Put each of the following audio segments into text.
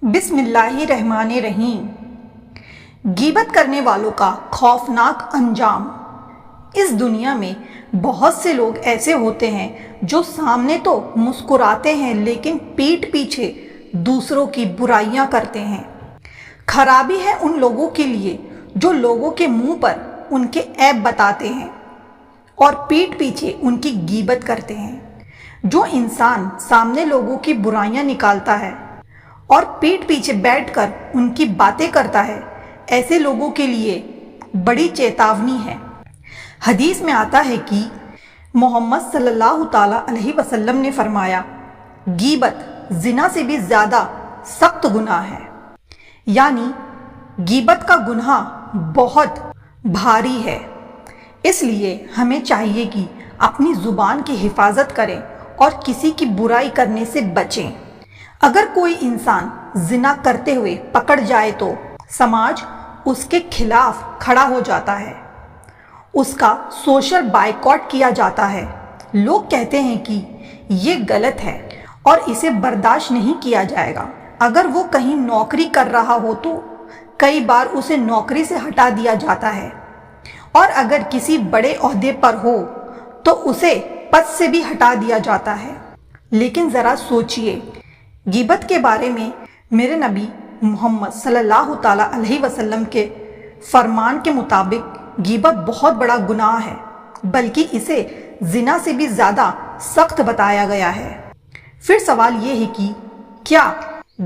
بسم اللہ الرحمن الرحیم۔ غیبت کرنے والوں کا خوفناک انجام۔ اس دنیا میں بہت سے لوگ ایسے ہوتے ہیں جو سامنے تو مسکراتے ہیں لیکن پیٹھ پیچھے دوسروں کی برائیاں کرتے ہیں۔ خرابی ہے ان لوگوں کے لیے جو لوگوں کے منہ پر ان کے عیب بتاتے ہیں اور پیٹھ پیچھے ان کی غیبت کرتے ہیں۔ جو انسان سامنے لوگوں کی برائیاں نکالتا ہے اور پیٹھ پیچھے بیٹھ کر ان کی باتیں کرتا ہے، ایسے لوگوں کے لیے بڑی چیتاونی ہے۔ حدیث میں آتا ہے کہ محمد صلی اللہ تعالیٰ علیہ وسلم نے فرمایا، غیبت زنا سے بھی زیادہ سخت گناہ ہے، یعنی غیبت کا گناہ بہت بھاری ہے۔ اس لیے ہمیں چاہیے کہ اپنی زبان کی حفاظت کریں اور کسی کی برائی کرنے سے بچیں۔ اگر کوئی انسان زنا کرتے ہوئے پکڑ جائے تو سماج اس کے خلاف کھڑا ہو جاتا ہے، اس کا سوشل بائیکاٹ کیا جاتا ہے۔ لوگ کہتے ہیں کہ یہ غلط ہے اور اسے برداشت نہیں کیا جائے گا۔ اگر وہ کہیں نوکری کر رہا ہو تو کئی بار اسے نوکری سے ہٹا دیا جاتا ہے، اور اگر کسی بڑے عہدے پر ہو تو اسے پد سے بھی ہٹا دیا جاتا ہے۔ لیکن ذرا سوچئے، غیبت کے بارے میں میرے نبی محمد صلی اللہ تعالیٰ علیہ وسلم کے فرمان کے مطابق غیبت بہت بڑا گناہ ہے، بلکہ اسے زنا سے بھی زیادہ سخت بتایا گیا ہے۔ پھر سوال یہ ہے کہ کیا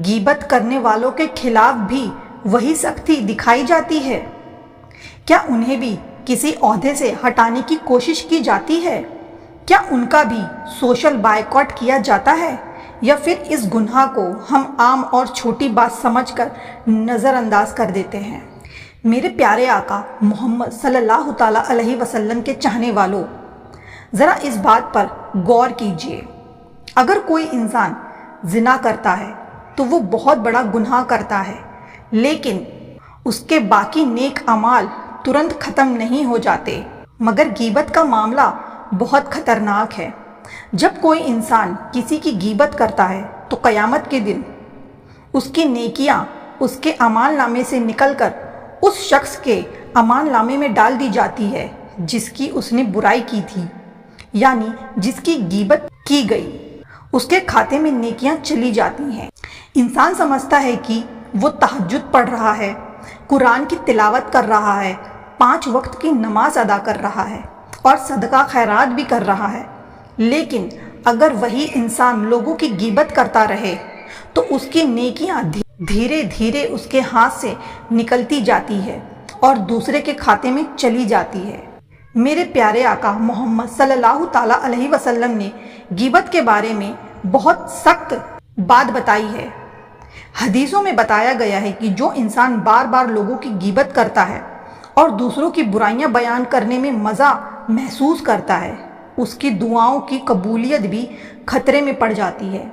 غیبت کرنے والوں کے خلاف بھی وہی سختی دکھائی جاتی ہے؟ کیا انہیں بھی کسی عہدے سے ہٹانے کی کوشش کی جاتی ہے؟ کیا ان کا بھی سوشل بائیکاٹ کیا جاتا ہے؟ یا پھر اس گناہ کو ہم عام اور چھوٹی بات سمجھ کر نظر انداز کر دیتے ہیں؟ میرے پیارے آقا محمد صلی اللہ تعالیٰ علیہ وسلم کے چاہنے والوں، ذرا اس بات پر غور کیجئے۔ اگر کوئی انسان زنا کرتا ہے تو وہ بہت بڑا گناہ کرتا ہے، لیکن اس کے باقی نیک اعمال ترنت ختم نہیں ہو جاتے۔ مگر غیبت کا معاملہ بہت خطرناک ہے۔ جب کوئی انسان کسی کی غیبت کرتا ہے تو قیامت کے دن اس کی نیکیاں اس کے اعمال نامے سے نکل کر اس شخص کے اعمال نامے میں ڈال دی جاتی ہے جس کی اس نے برائی کی تھی، یعنی جس کی غیبت کی گئی، اس کے کھاتے میں نیکیاں چلی جاتی ہیں۔ انسان سمجھتا ہے کہ وہ تہجد پڑھ رہا ہے، قرآن کی تلاوت کر رہا ہے، 5 وقت کی نماز ادا کر رہا ہے اور صدقہ خیرات بھی کر رہا ہے، لیکن اگر وہی انسان لوگوں کی غیبت کرتا رہے تو اس کی نیکیاں دھیرے دھیرے اس کے ہاتھ سے نکلتی جاتی ہے اور دوسرے کے کھاتے میں چلی جاتی ہے۔ میرے پیارے آقا محمد صلی اللہ تعالیٰ علیہ وسلم نے غیبت کے بارے میں بہت سخت بات بتائی ہے۔ حدیثوں میں بتایا گیا ہے کہ جو انسان بار بار لوگوں کی غیبت کرتا ہے اور دوسروں کی برائیاں بیان کرنے میں مزہ محسوس کرتا ہے، اس کی دعاؤں کی قبولیت بھی خطرے میں پڑ جاتی ہے۔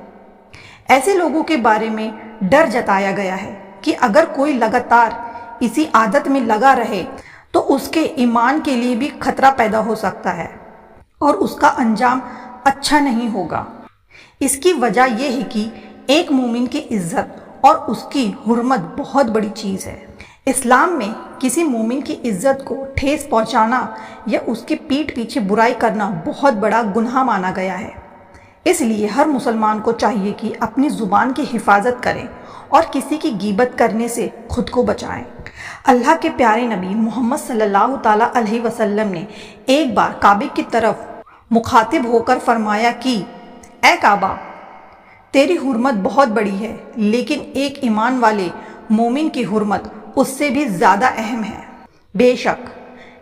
ایسے لوگوں کے بارے میں ڈر جتایا گیا ہے کہ اگر کوئی لگاتار اسی عادت میں لگا رہے تو اس کے ایمان کے لیے بھی خطرہ پیدا ہو سکتا ہے اور اس کا انجام اچھا نہیں ہوگا۔ اس کی وجہ یہ ہے کہ ایک مومن کی عزت اور اس کی حرمت بہت بڑی چیز ہے۔ اسلام میں کسی مومن کی عزت کو ٹھیس پہنچانا یا اس کی پیٹھ پیچھے برائی کرنا بہت بڑا گناہ مانا گیا ہے۔ اس لیے ہر مسلمان کو چاہیے کہ اپنی زبان کی حفاظت کریں اور کسی کی غیبت کرنے سے خود کو بچائیں۔ اللہ کے پیارے نبی محمد صلی اللہ تعالیٰ علیہ وسلم نے ایک بار کعبے کی طرف مخاطب ہو کر فرمایا کہ اے کعبہ، تیری حرمت بہت بڑی ہے، لیکن ایک ایمان والے مومن کی حرمت اس سے بھی زیادہ اہم ہے۔ بے شک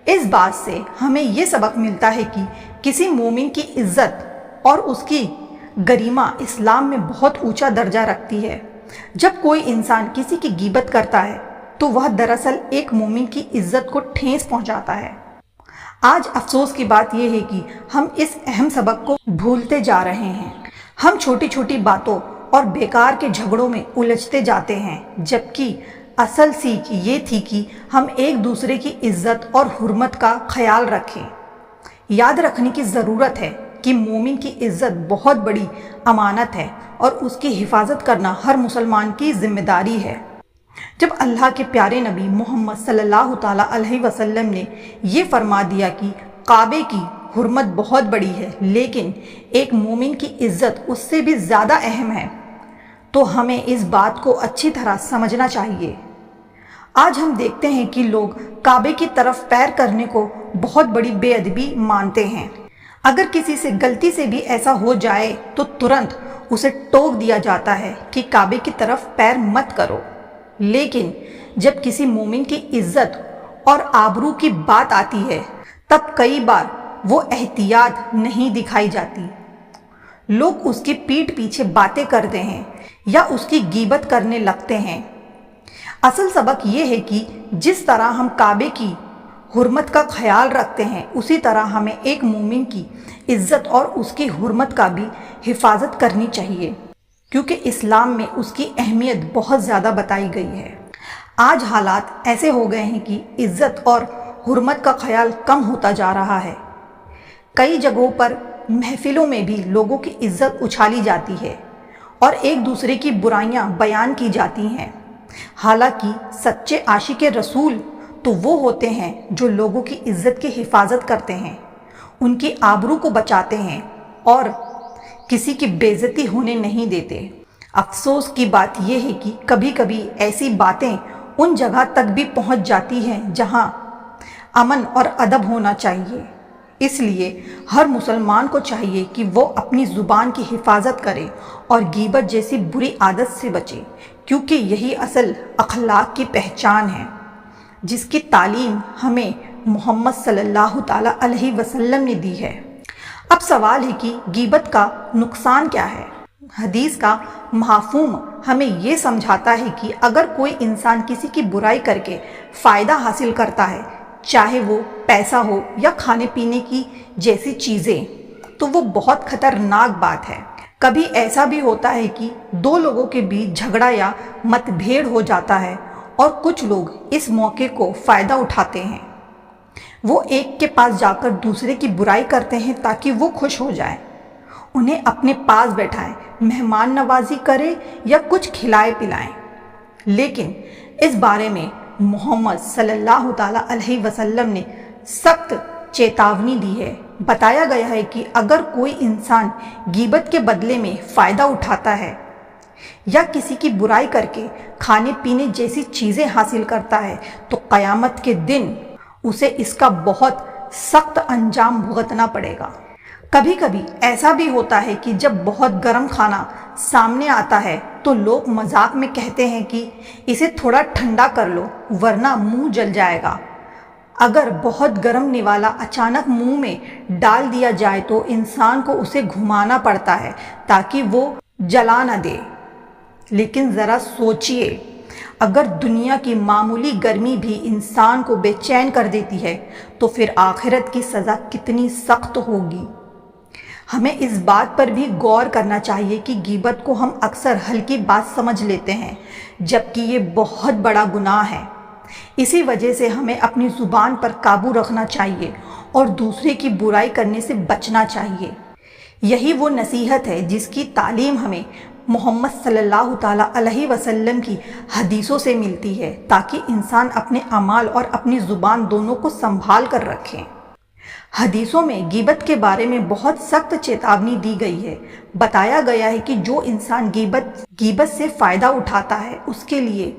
اس بات سے ہمیں یہ سبق ملتا ہے کہ کسی مومن کی عزت اور اس کی گریما اسلام میں بہت اونچا درجہ رکھتی ہے۔ جب کوئی انسان کسی کی غیبت کرتا ہے تو وہ دراصل ایک مومن کی عزت کو ٹھیس پہنچاتا ہے۔ آج افسوس کی بات یہ ہے کہ ہم اس اہم سبق کو بھولتے جا رہے ہیں۔ ہم چھوٹی چھوٹی باتوں اور بیکار کے جھگڑوں میں الجھتے جاتے ہیں، جبکہ اصل سیکھ یہ تھی کہ ہم ایک دوسرے کی عزت اور حرمت کا خیال رکھیں۔ یاد رکھنے کی ضرورت ہے کہ مومن کی عزت بہت بڑی امانت ہے اور اس کی حفاظت کرنا ہر مسلمان کی ذمہ داری ہے۔ جب اللہ کے پیارے نبی محمد صلی اللہ تعالیٰ علیہ وسلم نے یہ فرما دیا کہ کعبے کی حرمت بہت بڑی ہے لیکن ایک مومن کی عزت اس سے بھی زیادہ اہم ہے، تو ہمیں اس بات کو اچھی طرح سمجھنا چاہیے۔ آج ہم دیکھتے ہیں کہ لوگ کعبے کی طرف پیر کرنے کو بہت بڑی بے ادبی مانتے ہیں۔ اگر کسی سے غلطی سے بھی ایسا ہو جائے تو ترنت اسے ٹوک دیا جاتا ہے کہ کعبے کی طرف پیر مت کرو، لیکن جب کسی مومن کی عزت اور آبرو کی بات آتی ہے تب کئی بار وہ احتیاط نہیں دکھائی جاتی۔ لوگ اس کی پیٹھ پیچھے باتیں کرتے ہیں یا اس کی غیبت کرنے لگتے ہیں۔ اصل سبق یہ ہے کہ جس طرح ہم کعبے کی حرمت کا خیال رکھتے ہیں اسی طرح ہمیں ایک مومن کی عزت اور اس کی حرمت کا بھی حفاظت کرنی چاہیے، کیونکہ اسلام میں اس کی اہمیت بہت زیادہ بتائی گئی ہے۔ آج حالات ایسے ہو گئے ہیں کہ عزت اور حرمت کا خیال کم ہوتا جا رہا ہے۔ کئی جگہوں پر محفلوں میں بھی لوگوں کی عزت اچھالی جاتی ہے اور ایک دوسرے کی برائیاں بیان کی جاتی ہیں، حالانکہ سچے عاشق رسول تو وہ ہوتے ہیں جو لوگوں کی عزت کی حفاظت کرتے ہیں، ان کی آبرو کو بچاتے ہیں اور کسی کی بے عزتی ہونے نہیں دیتے۔ افسوس کی بات یہ ہے کہ کبھی کبھی ایسی باتیں ان جگہ تک بھی پہنچ جاتی ہیں جہاں امن اور ادب ہونا چاہیے۔ اس لیے ہر مسلمان کو چاہیے کہ وہ اپنی زبان کی حفاظت کرے اور غیبت جیسی بری عادت سے بچے، کیونکہ یہی اصل اخلاق کی پہچان ہے جس کی تعلیم ہمیں محمد صلی اللہ تعالیٰ علیہ وسلم نے دی ہے۔ اب سوال ہے کہ غیبت کا نقصان کیا ہے؟ حدیث کا مفہوم ہمیں یہ سمجھاتا ہے کہ اگر کوئی انسان کسی کی برائی کر کے فائدہ حاصل کرتا ہے، چاہے وہ پیسہ ہو یا کھانے پینے کی جیسی چیزیں، تو وہ بہت خطرناک بات ہے۔ کبھی ایسا بھی ہوتا ہے کہ دو لوگوں کے بیچ جھگڑا یا مت بھیڑ ہو جاتا ہے اور کچھ لوگ اس موقع کو فائدہ اٹھاتے ہیں۔ وہ ایک کے پاس جا کر دوسرے کی برائی کرتے ہیں تاکہ وہ خوش ہو جائے، انہیں اپنے پاس بیٹھائیں، مہمان نوازی کرے یا کچھ کھلائے پلائیں۔ لیکن اس بارے میں محمد صلی اللہ تعالیٰ علیہ وسلم نے سخت چیتاونی دی ہے۔ بتایا گیا ہے کہ اگر کوئی انسان غیبت کے بدلے میں فائدہ اٹھاتا ہے یا کسی کی برائی کر کے کھانے پینے جیسی چیزیں حاصل کرتا ہے تو قیامت کے دن اسے اس کا بہت سخت انجام بھگتنا پڑے گا۔ کبھی کبھی ایسا بھی ہوتا ہے کہ جب بہت گرم کھانا سامنے آتا ہے تو لوگ مذاق میں کہتے ہیں کہ اسے تھوڑا ٹھنڈا کر لو ورنہ منہ جل جائے گا۔ اگر بہت گرم نوالا اچانک منہ میں ڈال دیا جائے تو انسان کو اسے گھمانا پڑتا ہے تاکہ وہ جلا نہ دے۔ لیکن ذرا سوچئے، اگر دنیا کی معمولی گرمی بھی انسان کو بے چین کر دیتی ہے تو پھر آخرت کی سزا کتنی سخت ہوگی۔ ہمیں اس بات پر بھی غور کرنا چاہیے کہ غیبت کو ہم اکثر ہلکی بات سمجھ لیتے ہیں جبکہ یہ بہت بڑا گناہ ہے۔ اسی وجہ سے ہمیں اپنی زبان پر قابو رکھنا چاہیے اور دوسرے کی برائی کرنے سے بچنا چاہیے۔ یہی وہ نصیحت ہے جس کی تعلیم ہمیں محمد صلی اللہ تعالیٰ علیہ وسلم کی حدیثوں سے ملتی ہے تاکہ انسان اپنے اعمال اور اپنی زبان دونوں کو سنبھال کر رکھیں۔ حدیثوں میں غیبت کے بارے میں بہت سخت چیتاونی دی گئی ہے۔ بتایا گیا ہے کہ جو انسان غیبت سے فائدہ اٹھاتا ہے اس کے لیے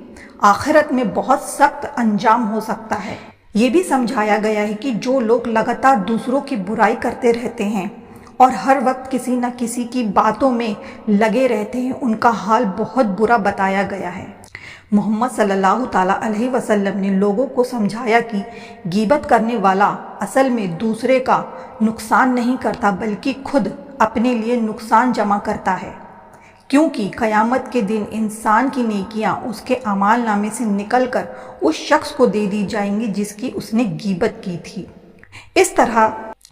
آخرت میں بہت سخت انجام ہو سکتا ہے۔ یہ بھی سمجھایا گیا ہے کہ جو لوگ لگاتار دوسروں کی برائی کرتے رہتے ہیں اور ہر وقت کسی نہ کسی کی باتوں میں لگے رہتے ہیں ان کا حال بہت برا بتایا گیا ہے۔ محمد صلی اللہ تعالیٰ علیہ وسلم نے لوگوں کو سمجھایا کہ غیبت کرنے والا اصل میں دوسرے کا نقصان نہیں کرتا بلکہ خود اپنے لیے نقصان جمع کرتا ہے، کیونکہ قیامت کے دن انسان کی نیکیاں اس کے اعمال نامے سے نکل کر اس شخص کو دے دی جائیں گی جس کی اس نے غیبت کی تھی۔ اس طرح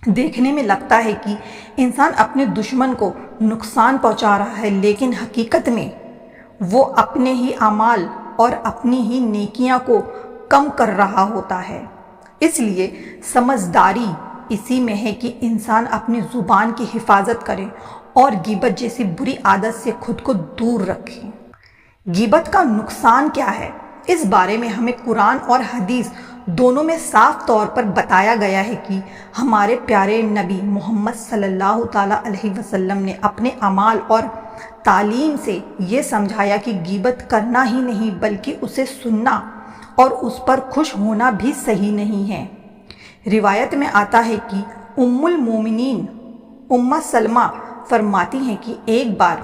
دیکھنے میں لگتا ہے کہ انسان اپنے دشمن کو نقصان پہنچا رہا ہے، لیکن حقیقت میں وہ اپنے ہی اعمال اور اپنی ہی نیکیاں کو کم کر رہا ہوتا ہے۔ اس لیے سمجھداری اسی میں ہے کہ انسان اپنی زبان کی حفاظت کرے اور غیبت جیسی بری عادت سے خود کو دور رکھے۔ غیبت کا نقصان کیا ہے؟ اس بارے میں ہمیں قرآن اور حدیث دونوں میں صاف طور پر بتایا گیا ہے کہ ہمارے پیارے نبی محمد صلی اللہ تعالیٰ علیہ وسلم نے اپنے اعمال اور تعلیم سے یہ سمجھایا کہ غیبت کرنا ہی نہیں بلکہ اسے سننا اور اس پر خوش ہونا بھی صحیح نہیں ہے۔ روایت میں آتا ہے کہ ام المومنین سلمہ فرماتی ہیں کہ ایک بار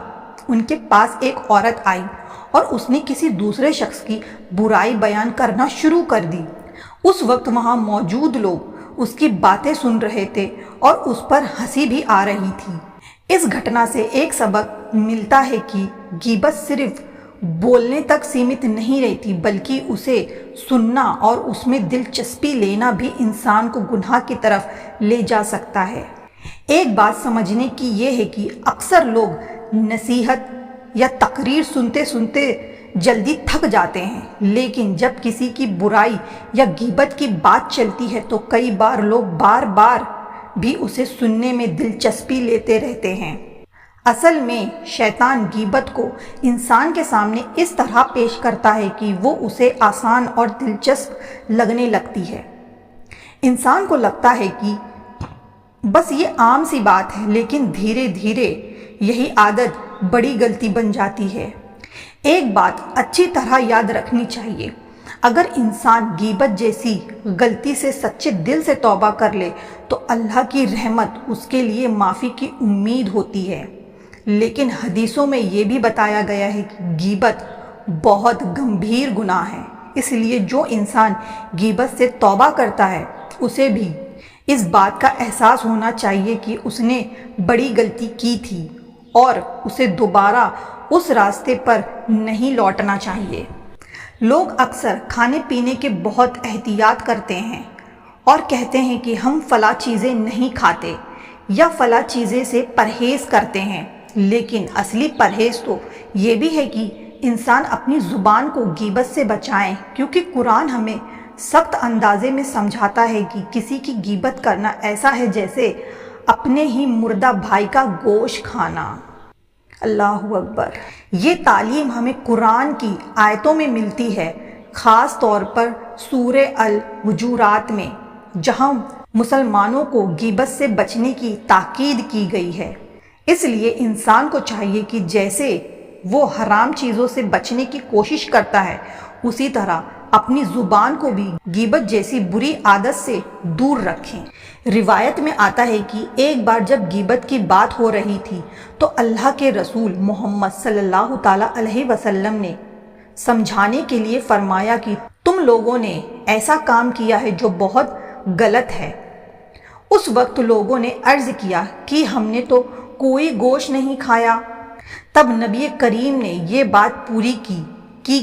ان کے پاس ایک عورت آئی اور اس نے کسی دوسرے شخص کی برائی بیان کرنا شروع کر دی۔ اس وقت وہاں موجود لوگ اس کی باتیں سن رہے تھے اور اس پر ہنسی بھی آ رہی تھی۔ اس گھٹنا سے ایک سبق ملتا ہے کہ غیبت صرف بولنے تک سیمت نہیں رہتی بلکہ اسے سننا اور اس میں دلچسپی لینا بھی انسان کو گناہ کی طرف لے جا سکتا ہے۔ ایک بات سمجھنے کی یہ ہے کہ اکثر لوگ نصیحت یا تقریر سنتے سنتے جلدی تھک جاتے ہیں، لیکن جب کسی کی برائی یا غیبت کی بات چلتی ہے تو کئی بار لوگ بار بار بھی اسے سننے میں دلچسپی لیتے رہتے ہیں۔ اصل میں شیطان غیبت کو انسان کے سامنے اس طرح پیش کرتا ہے کہ وہ اسے آسان اور دلچسپ لگنے لگتی ہے۔ انسان کو لگتا ہے کہ بس یہ عام سی بات ہے، لیکن دھیرے دھیرے یہی عادت بڑی غلطی بن جاتی ہے۔ ایک بات اچھی طرح یاد رکھنی چاہیے، اگر انسان غیبت جیسی غلطی سے سچے دل سے توبہ کر لے تو اللہ کی رحمت اس کے لیے معافی کی امید ہوتی ہے، لیکن حدیثوں میں یہ بھی بتایا گیا ہے کہ غیبت بہت گمبھیر گناہ ہے، اس لیے جو انسان غیبت سے توبہ کرتا ہے اسے بھی اس بات کا احساس ہونا چاہیے کہ اس نے بڑی غلطی کی تھی اور اسے دوبارہ اس راستے پر نہیں لوٹنا چاہیے۔ لوگ اکثر کھانے پینے کے بہت احتیاط کرتے ہیں اور کہتے ہیں کہ ہم فلاں چیزیں نہیں کھاتے یا فلاں چیزیں سے پرہیز کرتے ہیں، لیکن اصلی پرہیز تو یہ بھی ہے کہ انسان اپنی زبان کو غیبت سے بچائیں، کیونکہ قرآن ہمیں سخت اندازے میں سمجھاتا ہے کہ کسی کی غیبت کرنا ایسا ہے جیسے اپنے ہی مردہ بھائی کا گوشت کھانا۔ اللہ اکبر۔ یہ تعلیم ہمیں قرآن کی آیتوں میں ملتی ہے، خاص طور پر سورہ الحجرات میں، جہاں مسلمانوں کو غیبت سے بچنے کی تاکید کی گئی ہے۔ اس لیے انسان کو چاہیے کہ جیسے وہ حرام چیزوں سے بچنے کی کوشش کرتا ہے، اسی طرح اپنی زبان کو بھی غیبت جیسی بری عادت سے دور رکھیں۔ روایت میں آتا ہے کہ ایک بار جب غیبت کی بات ہو رہی تھی تو اللہ کے رسول محمد صلی اللہ تعالیٰ علیہ وسلم نے سمجھانے کے لیے فرمایا کہ تم لوگوں نے ایسا کام کیا ہے جو بہت غلط ہے۔ اس وقت لوگوں نے عرض کیا کہ ہم نے تو کوئی گوشت نہیں کھایا۔ تب نبی کریم نے یہ بات پوری کی کہ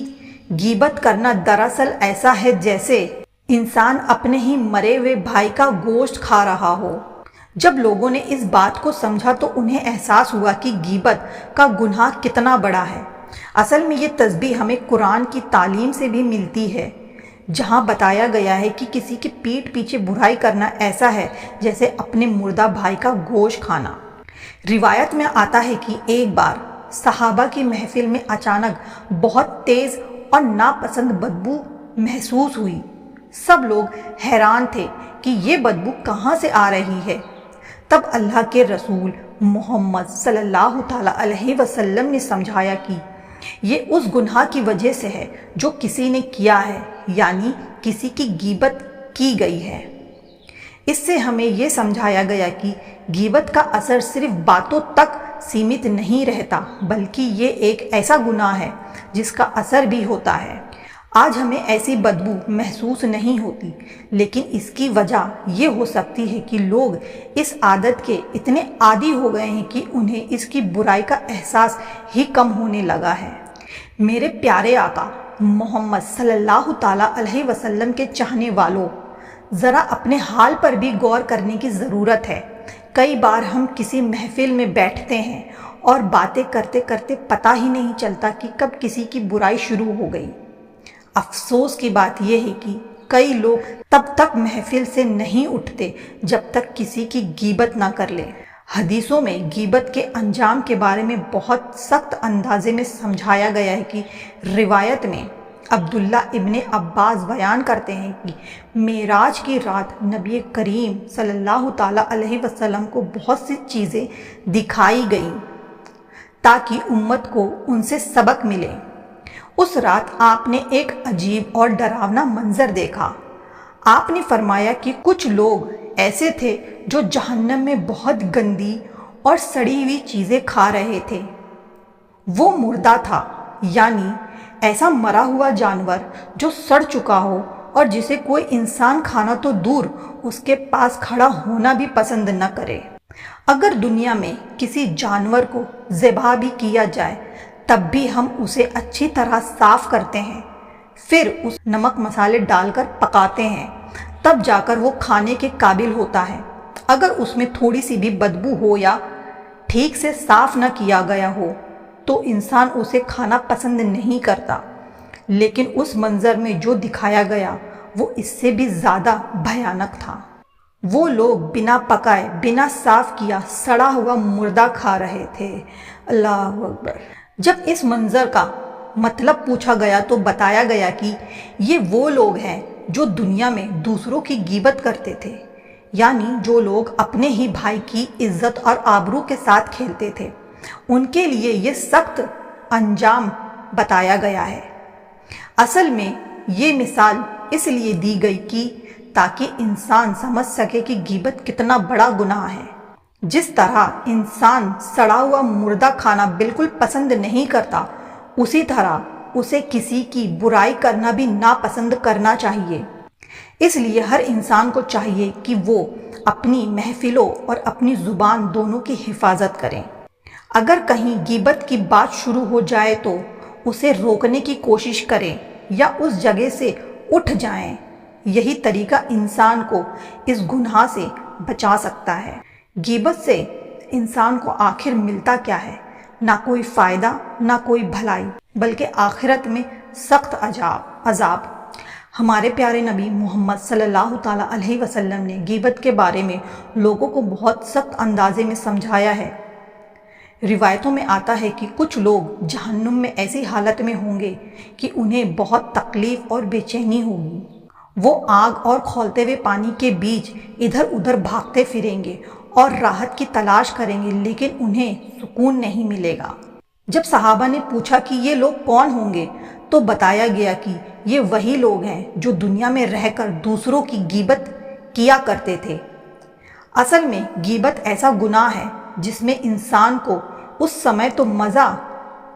غیبت کرنا دراصل ایسا ہے جیسے انسان اپنے ہی مرے ہوئے بھائی کا گوشت کھا رہا ہو۔ جب لوگوں نے اس بات کو سمجھا تو انہیں احساس ہوا کہ غیبت کا گناہ کتنا بڑا ہے۔ اصل میں یہ تسبیح ہمیں قرآن کی تعلیم سے بھی ملتی ہے، جہاں بتایا گیا ہے کہ کسی کی پیٹھ پیچھے برائی کرنا ایسا ہے جیسے اپنے مردہ بھائی کا گوشت کھانا۔ روایت میں آتا ہے کہ ایک بار صحابہ کی محفل میں اچانک بہت تیز اور ناپسند بدبو محسوس ہوئی۔ سب لوگ حیران تھے کہ یہ بدبو کہاں سے آ رہی ہے۔ تب اللہ کے رسول محمد صلی اللہ تعالیٰ علیہ وسلم نے سمجھایا کہ یہ اس گناہ کی وجہ سے ہے جو کسی نے کیا ہے، یعنی کسی کی غیبت کی گئی ہے۔ اس سے ہمیں یہ سمجھایا گیا کہ غیبت کا اثر صرف باتوں تک سیمت نہیں رہتا، بلکہ یہ ایک ایسا گناہ ہے جس کا اثر بھی ہوتا ہے۔ آج ہمیں ایسی بدبو محسوس نہیں ہوتی، لیکن اس کی وجہ یہ ہو سکتی ہے کہ لوگ اس عادت کے اتنے عادی ہو گئے ہیں کہ انہیں اس کی برائی کا احساس ہی کم ہونے لگا ہے۔ میرے پیارے آقا محمد صلی اللہ تعالیٰ علیہ وسلم کے چاہنے والوں، ذرا اپنے حال پر بھی غور کرنے کی ضرورت ہے۔ کئی بار ہم کسی محفل میں بیٹھتے ہیں اور باتیں کرتے کرتے پتہ ہی نہیں چلتا کہ کب کسی کی برائی شروع ہو گئی۔ افسوس کی بات یہ ہے کہ کئی لوگ تب تک محفل سے نہیں اٹھتے جب تک کسی کی غیبت نہ کر لے۔ حدیثوں میں غیبت کے انجام کے بارے میں بہت سخت اندازے میں سمجھایا گیا ہے کہ روایت میں عبداللہ ابن عباس بیان کرتے ہیں کہ معراج کی رات نبی کریم صلی اللہ تعالیٰ علیہ وسلم کو بہت سی چیزیں دکھائی گئیں تاکہ امت کو ان سے سبق ملے۔ اس رات آپ نے ایک عجیب اور ڈراونا منظر دیکھا۔ آپ نے فرمایا کہ کچھ لوگ ایسے تھے جو جہنم میں بہت گندی اور سڑی ہوئی چیزیں کھا رہے تھے۔ وہ مردہ تھا، یعنی ایسا مرا ہوا جانور جو سڑ چکا ہو اور جسے کوئی انسان کھانا تو دور اس کے پاس کھڑا ہونا بھی پسند نہ کرے۔ اگر دنیا میں کسی جانور کو ذبح بھی کیا جائے تب بھی ہم اسے اچھی طرح صاف کرتے ہیں، پھر اس نمک مسالے ڈال کر پکاتے ہیں، تب جا کر وہ کھانے کے قابل ہوتا ہے۔ اگر اس میں تھوڑی سی بھی بدبو ہو یا ٹھیک سے صاف نہ کیا گیا ہو تو انسان اسے کھانا پسند نہیں کرتا، لیکن اس منظر میں جو دکھایا گیا وہ اس سے بھی زیادہ بھیانک تھا۔ وہ لوگ بنا پکائے، بنا صاف کیا سڑا ہوا مردہ کھا رہے تھے۔ اللہ اکبر۔ جب اس منظر کا مطلب پوچھا گیا تو بتایا گیا کہ یہ وہ لوگ ہیں جو دنیا میں دوسروں کی غیبت کرتے تھے، یعنی جو لوگ اپنے ہی بھائی کی عزت اور آبرو کے ساتھ کھیلتے تھے، ان کے لیے یہ سخت انجام بتایا گیا ہے۔ اصل میں یہ مثال اس لیے دی گئی کہ تاکہ انسان سمجھ سکے کہ غیبت کتنا بڑا گناہ ہے۔ جس طرح انسان سڑا ہوا مردہ کھانا بالکل پسند نہیں کرتا، اسی طرح اسے کسی کی برائی کرنا بھی ناپسند کرنا چاہیے۔ اس لیے ہر انسان کو چاہیے کہ وہ اپنی محفلوں اور اپنی زبان دونوں کی حفاظت کریں۔ اگر کہیں غیبت کی بات شروع ہو جائے تو اسے روکنے کی کوشش کریں یا اس جگہ سے اٹھ جائیں۔ یہی طریقہ انسان کو اس گناہ سے بچا سکتا ہے۔ غیبت سے انسان کو آخر ملتا کیا ہے؟ نہ کوئی فائدہ، نہ کوئی بھلائی، بلکہ آخرت میں سخت عذاب۔ ہمارے پیارے نبی محمد صلی اللہ تعالیٰ علیہ وسلم نے غیبت کے بارے میں لوگوں کو بہت سخت اندازے میں سمجھایا ہے۔ روایتوں میں آتا ہے کہ کچھ لوگ جہنم میں ایسی حالت میں ہوں گے کہ انہیں بہت تکلیف اور بے چینی ہوگی۔ وہ آگ اور کھولتے ہوئے پانی کے بیچ ادھر ادھر بھاگتے پھریں گے اور راحت کی تلاش کریں گے، لیکن انہیں سکون نہیں ملے گا۔ جب صحابہ نے پوچھا کہ یہ لوگ کون ہوں گے تو بتایا گیا کہ یہ وہی لوگ ہیں جو دنیا میں رہ کر دوسروں کی غیبت کیا کرتے تھے۔ اصل میں غیبت ایسا گناہ ہے جس میں انسان کو اس سمے تو مزہ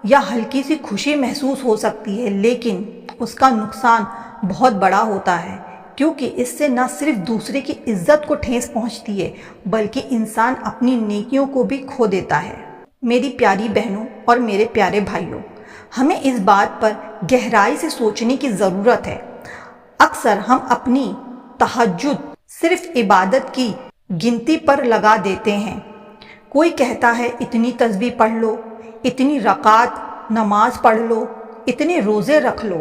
یا ہلکی سی خوشی محسوس ہو سکتی ہے، لیکن اس کا نقصان بہت بڑا ہوتا ہے، کیونکہ اس سے نہ صرف دوسرے کی عزت کو ٹھیس پہنچتی ہے بلکہ انسان اپنی نیکیوں کو بھی کھو دیتا ہے۔ میری پیاری بہنوں اور میرے پیارے بھائیوں، ہمیں اس بات پر گہرائی سے سوچنے کی ضرورت ہے۔ اکثر ہم اپنی تہجد صرف عبادت کی گنتی پر لگا دیتے ہیں۔ کوئی کہتا ہے اتنی تسبیح پڑھ لو، اتنی رکعت نماز پڑھ لو، اتنے روزے رکھ لو،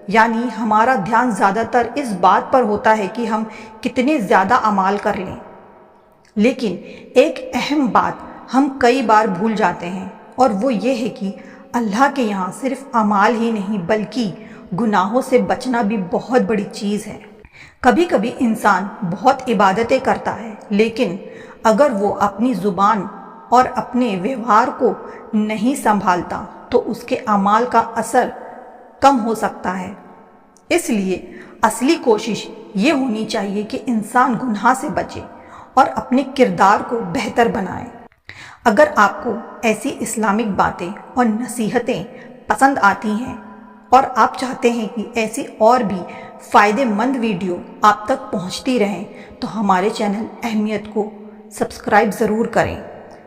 یعنی ہمارا دھیان زیادہ تر اس بات پر ہوتا ہے کہ ہم کتنے زیادہ اعمال کر لیں۔ لیکن ایک اہم بات ہم کئی بار بھول جاتے ہیں، اور وہ یہ ہے کہ اللہ کے یہاں صرف اعمال ہی نہیں بلکہ گناہوں سے بچنا بھی بہت بڑی چیز ہے۔ کبھی کبھی انسان بہت عبادتیں کرتا ہے، لیکن اگر وہ اپنی زبان اور اپنے ویوہار کو نہیں سنبھالتا تو اس کے اعمال کا اثر کم ہو سکتا ہے۔ اس لیے اصلی کوشش یہ ہونی چاہیے کہ انسان گناہ سے بچے اور اپنے کردار کو بہتر بنائے۔ اگر آپ کو ایسی اسلامک باتیں اور نصیحتیں پسند آتی ہیں اور آپ چاہتے ہیں کہ ایسی اور بھی فائدے مند ویڈیو آپ تک پہنچتی رہیں تو ہمارے چینل اہمیت کو سبسکرائب ضرور کریں۔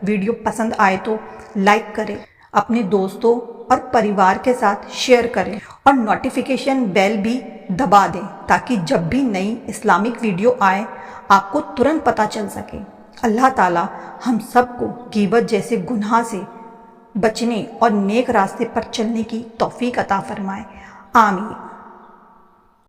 ویڈیو پسند آئے تو لائک کریں، اپنے دوستوں اور پریوار کے ساتھ شیئر کریں اور نوٹیفیکیشن بیل بھی دبا دیں تاکہ جب بھی نئی اسلامک ویڈیو آئے آپ کو ترنت پتہ چل سکے۔ اللہ تعالی ہم سب کو غیبت جیسے گناہ سے بچنے اور نیک راستے پر چلنے کی توفیق عطا فرمائے۔ آمین۔